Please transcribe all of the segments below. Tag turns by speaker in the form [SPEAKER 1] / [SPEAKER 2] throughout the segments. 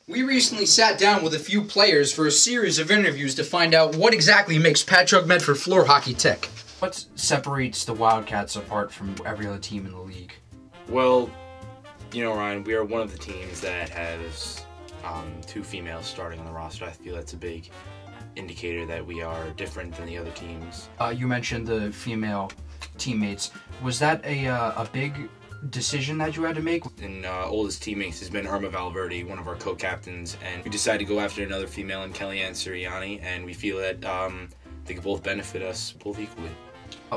[SPEAKER 1] We recently sat down with a few players for a series of interviews to find out what exactly makes Patchogue Medford floor hockey tick. What separates the Wildcats apart from every other team in the league?
[SPEAKER 2] Well, you know, Ryan, we are one of the teams that has 2 females starting on the roster. I feel that's a big indicator that we are different than the other teams.
[SPEAKER 1] You mentioned the female teammates. Was that a big decision that you had to make?
[SPEAKER 2] And oldest teammates has been Irma Valverde, one of our co-captains, and we decided to go after another female in Kellyanne Sirianni, and we feel that they could both benefit us both equally.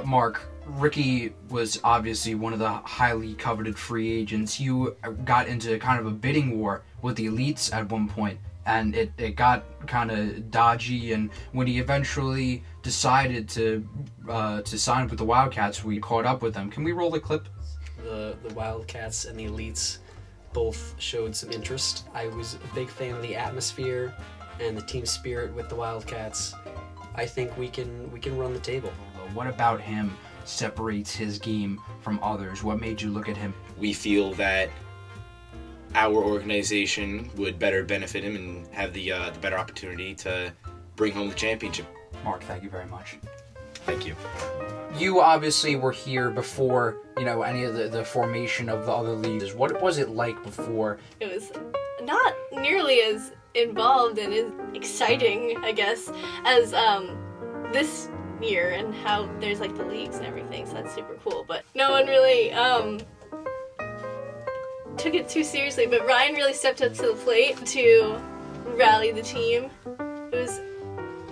[SPEAKER 1] Mark, Ricky was obviously one of the highly coveted free agents. You got into kind of a bidding war with the elites at one point, and it got kind of dodgy, and when he eventually decided to sign with the Wildcats, we caught up with them. Can we roll the clip?
[SPEAKER 3] The Wildcats and the elites both showed some interest. I was a big fan of the atmosphere and the team spirit with the Wildcats. I think we can run the table.
[SPEAKER 1] What about him separates his game from others? What made you look at him?
[SPEAKER 2] We feel that our organization would better benefit him and have the better opportunity to bring home the championship.
[SPEAKER 1] Mark, thank you very much.
[SPEAKER 2] Thank you.
[SPEAKER 1] You obviously were here before, you know, any of the formation of the other leagues. What was it like before?
[SPEAKER 4] It was not nearly as involved and as exciting, I guess, as this year, and how there's like the leagues and everything, so that's super cool. But no one really took it too seriously, but Ryan really stepped up to the plate to rally the team. It was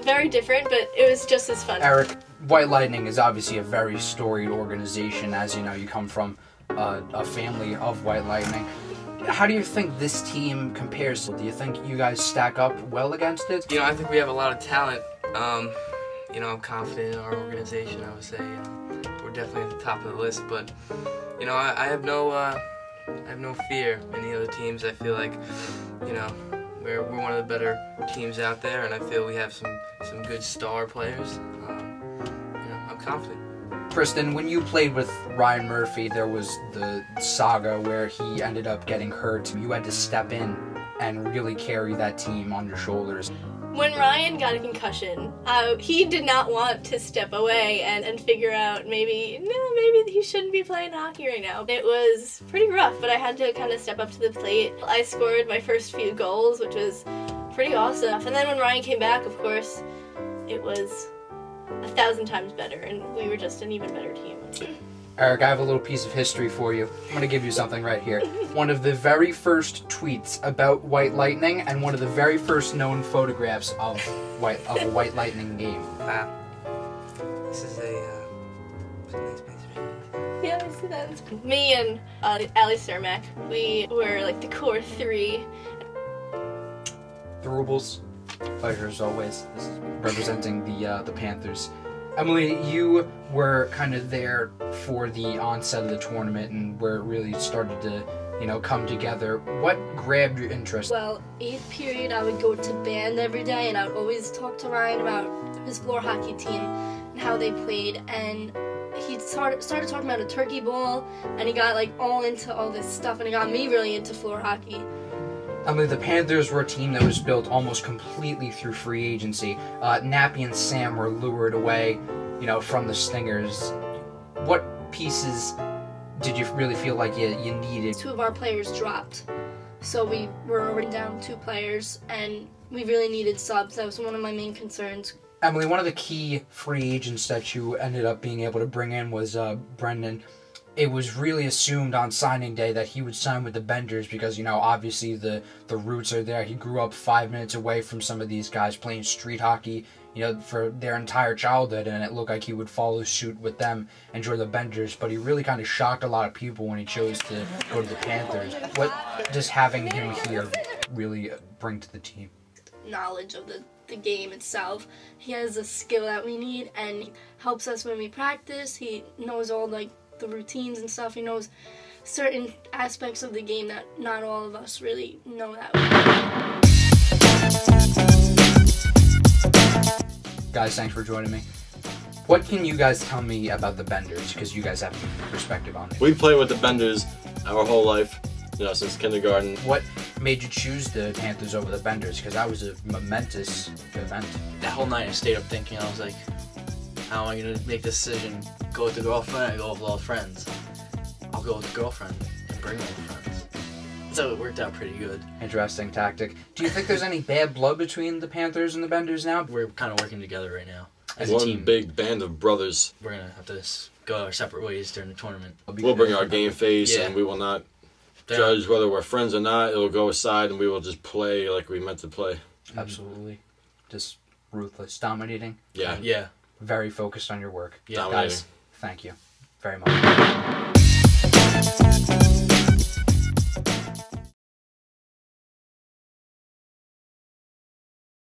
[SPEAKER 4] very different, but it was just as fun.
[SPEAKER 1] Eric, White Lightning is obviously a very storied organization. As you know, you come from a family of White Lightning. How do you think this team compares? Do you think you guys stack up well against it?
[SPEAKER 5] You know, I think we have a lot of talent. You know, I'm confident in our organization. I would say we're definitely at the top of the list. But you know, I have no fear in the other teams. I feel like, you know, we're one of the better teams out there, and I feel we have some good star players. You know, I'm confident.
[SPEAKER 1] Kristen, when you played with Ryan Murphy, there was the saga where he ended up getting hurt. You had to step in and really carry that team on your shoulders.
[SPEAKER 4] When Ryan got a concussion, he did not want to step away and figure out maybe he shouldn't be playing hockey right now. It was pretty rough, but I had to kind of step up to the plate. I scored my first few goals, which was pretty awesome. And then when Ryan came back, of course, it was 1,000 times better, and we were just an even better team.
[SPEAKER 1] Eric, I have a little piece of history for you. I'm going to give you something right here. One of the very first tweets about White Lightning and one of the very first known photographs of a White Lightning game.
[SPEAKER 5] Wow. This is a nice piece.
[SPEAKER 4] Yeah, I see that. Me and Ali Cermak, we were like the core 3.
[SPEAKER 1] The Roubals, pleasure as always. This is representing the Panthers. Emily, you were kind of there for the onset of the tournament and where it really started to, you know, come together. What grabbed your interest?
[SPEAKER 6] Well, 8th period, I would go to band every day, and I would always talk to Ryan about his floor hockey team and how they played. And he started talking about a turkey bowl, and he got like all into all this stuff, and it got me really into floor hockey.
[SPEAKER 1] Emily, the Panthers were a team that was built almost completely through free agency. Nappy and Sam were lured away, you know, from the Stingers. What pieces did you really feel like you needed?
[SPEAKER 6] 2 of our players dropped, so we were already down 2 players, and we really needed subs. That was one of my main concerns.
[SPEAKER 1] Emily, one of the key free agents that you ended up being able to bring in was Brendan. It was really assumed on signing day that he would sign with the Benders because, you know, obviously the roots are there. He grew up 5 minutes away from some of these guys playing street hockey, you know, for their entire childhood, and it looked like he would follow suit with them and join the Benders, but he really kind of shocked a lot of people when he chose to go to the Panthers. What does having him here really bring to the team?
[SPEAKER 6] Knowledge of the game itself. He has a skill that we need, and he helps us when we practice. He knows all like the routines and stuff. He knows certain aspects of the game that not all of us really know that well.
[SPEAKER 1] Guys, thanks for joining me. What can you guys tell me about the Benders? Because you guys have a perspective on it.
[SPEAKER 7] We play with the Benders our whole life, you know, since kindergarten.
[SPEAKER 1] What made you choose the Panthers over the Benders? Because that was a momentous event.
[SPEAKER 7] That whole night I stayed up thinking, I was like, how am I going to make this decision? Go with the girlfriend or go with all the friends? I'll go with the girlfriend and bring all the friends. So it worked out pretty good.
[SPEAKER 1] Interesting tactic. Do you think there's any bad blood between the Panthers and the Benders now?
[SPEAKER 7] We're kind of working together right now. As a
[SPEAKER 8] One
[SPEAKER 7] team,
[SPEAKER 8] big band of brothers.
[SPEAKER 7] we're going to have to go our separate ways during the tournament.
[SPEAKER 8] We'll bring our game face,
[SPEAKER 7] Yeah.
[SPEAKER 8] and we will not
[SPEAKER 7] They're-
[SPEAKER 8] judge whether we're friends or not. It'll go aside, and we will just play like we meant to play.
[SPEAKER 1] Absolutely. Just ruthless. Dominating.
[SPEAKER 8] Yeah.
[SPEAKER 7] Yeah.
[SPEAKER 1] Very focused on your work.
[SPEAKER 7] Yeah.
[SPEAKER 8] Dominating.
[SPEAKER 1] Guys, thank you very much.